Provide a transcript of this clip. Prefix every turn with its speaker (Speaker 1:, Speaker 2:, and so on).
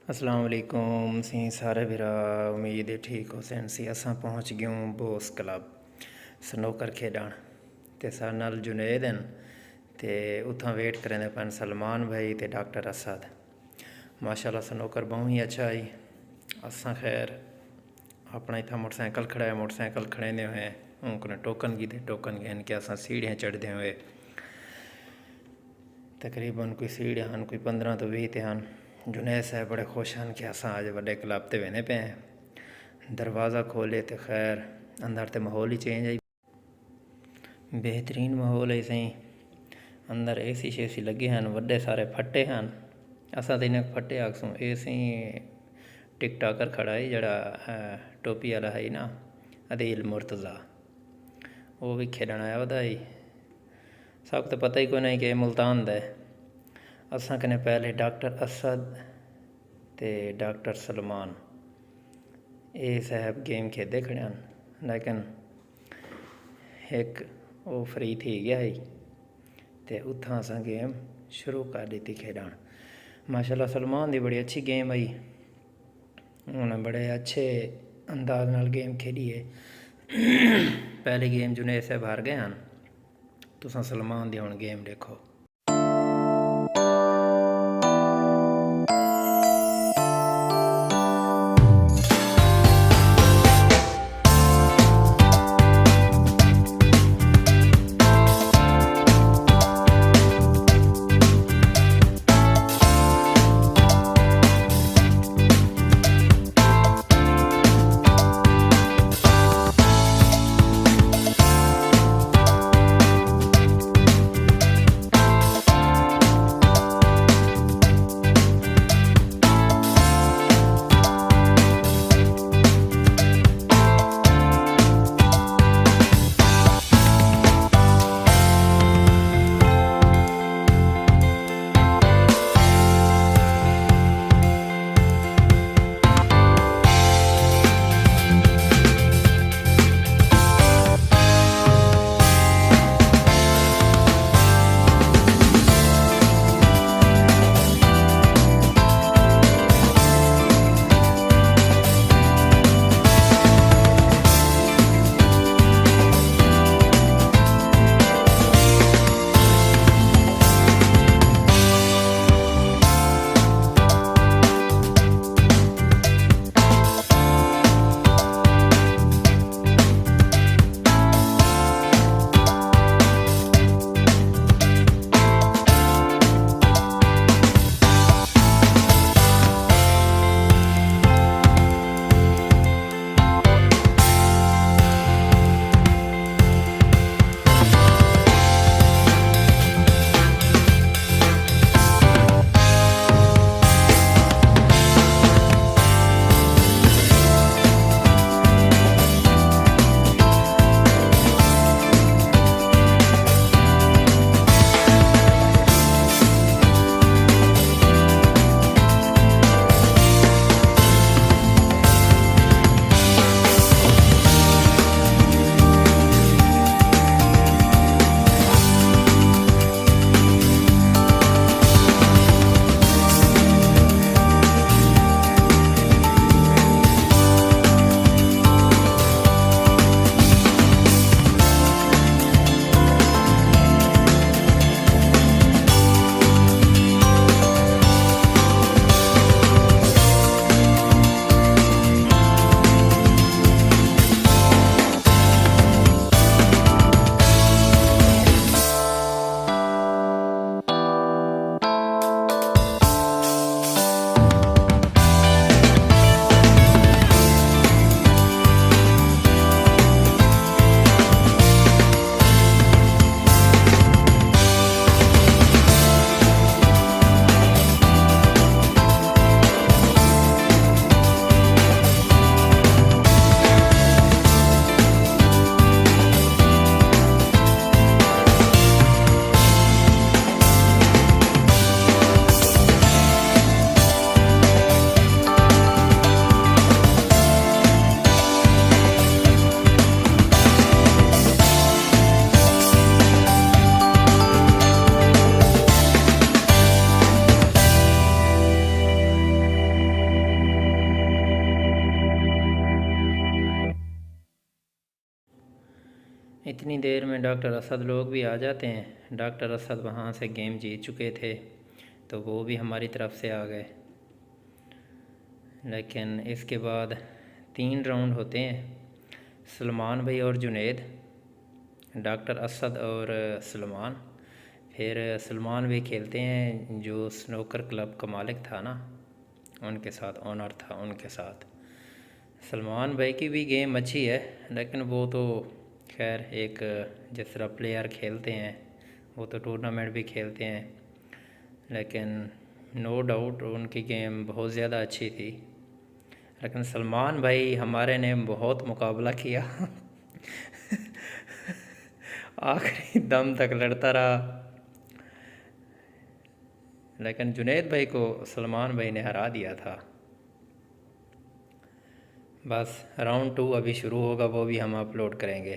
Speaker 1: अस्सलाम वालेकुम सी सारे भरा उम्मीद है ठीक हो सन सी असां पहुँच गयूं बोस क्लब स्नोकर खेडण ते सारे नाल जुनेद हैं ते उतना वेट करेंदे पन सलमान भाई ते डॉक्टर असद माशाल्लाह स्नोकर बहुत ही अच्छा ही असां खैर अपना इतना मोटरसाइकिल खड़ा है मोटरसाइकिल खड़ेंदे हुए उनको टोकन की टोकन गए कि असां सीढ़ियाँ चढ़ते हुए तकरीबन कोई सीढ़ियाँ हैं कोई 15 तो 20 हैं। जुनेद साहब बड़े खुश हैं कि असां अज वड्डे क्लब ते वेने पे हैं। दरवाज़ा खोले तो खैर अंदर तो माहौल ही चेंज आई बेहतरीन माहौल है सही अंदर एसी शेसी लगे हैं वड्डे सारे फट्टे हैं असां तो इन्हें फट्टे आखसूँ ए सही टिक टाकर खड़ा है जड़ा टोपी वाला है ना अदील मुर्तज़ा वो भी खेलण आया वधाई सब तो पता ही कोई नहीं कि मुल्तान दा है असां कने पहले डॉक्टर असद ते डॉक्टर सलमान ये साहब गेम खेदे खड़े हैं लेकिन एक वो फ्री थी गया ही ते उत्थां असां गेम शुरू कर दी खेडण माशाल्लाह सलमान दी बड़ी अच्छी गेम आई उन्हें बड़े अच्छे अंदाज नाल गेम खेली है पहली गेम जुनेद साहब हार गए हैं तुसां सलमान दी हुण गेम देखो इतनी देर में डॉक्टर असद लोग भी आ जाते हैं। डॉक्टर असद वहाँ से गेम जीत चुके थे तो वो भी हमारी तरफ से आ गए। लेकिन इसके बाद 3 राउंड होते हैं, सलमान भाई और जुनैद, डॉक्टर असद और सलमान। फिर सलमान भी खेलते हैं, जो स्नूकर क्लब का मालिक था ना, उनके साथ, ओनर था उनके साथ। सलमान भाई की भी गेम अच्छी है, लेकिन वो तो खैर एक जिस तरह प्लेयर खेलते हैं वो तो टूर्नामेंट भी खेलते हैं, लेकिन नो डाउट उनकी गेम बहुत ज़्यादा अच्छी थी। लेकिन सलमान भाई हमारे ने बहुत मुकाबला किया आखिरी दम तक लड़ता रहा, लेकिन जुनैद भाई को सलमान भाई ने हरा दिया था। बस राउंड 2 अभी शुरू होगा, वो भी हम अपलोड करेंगे।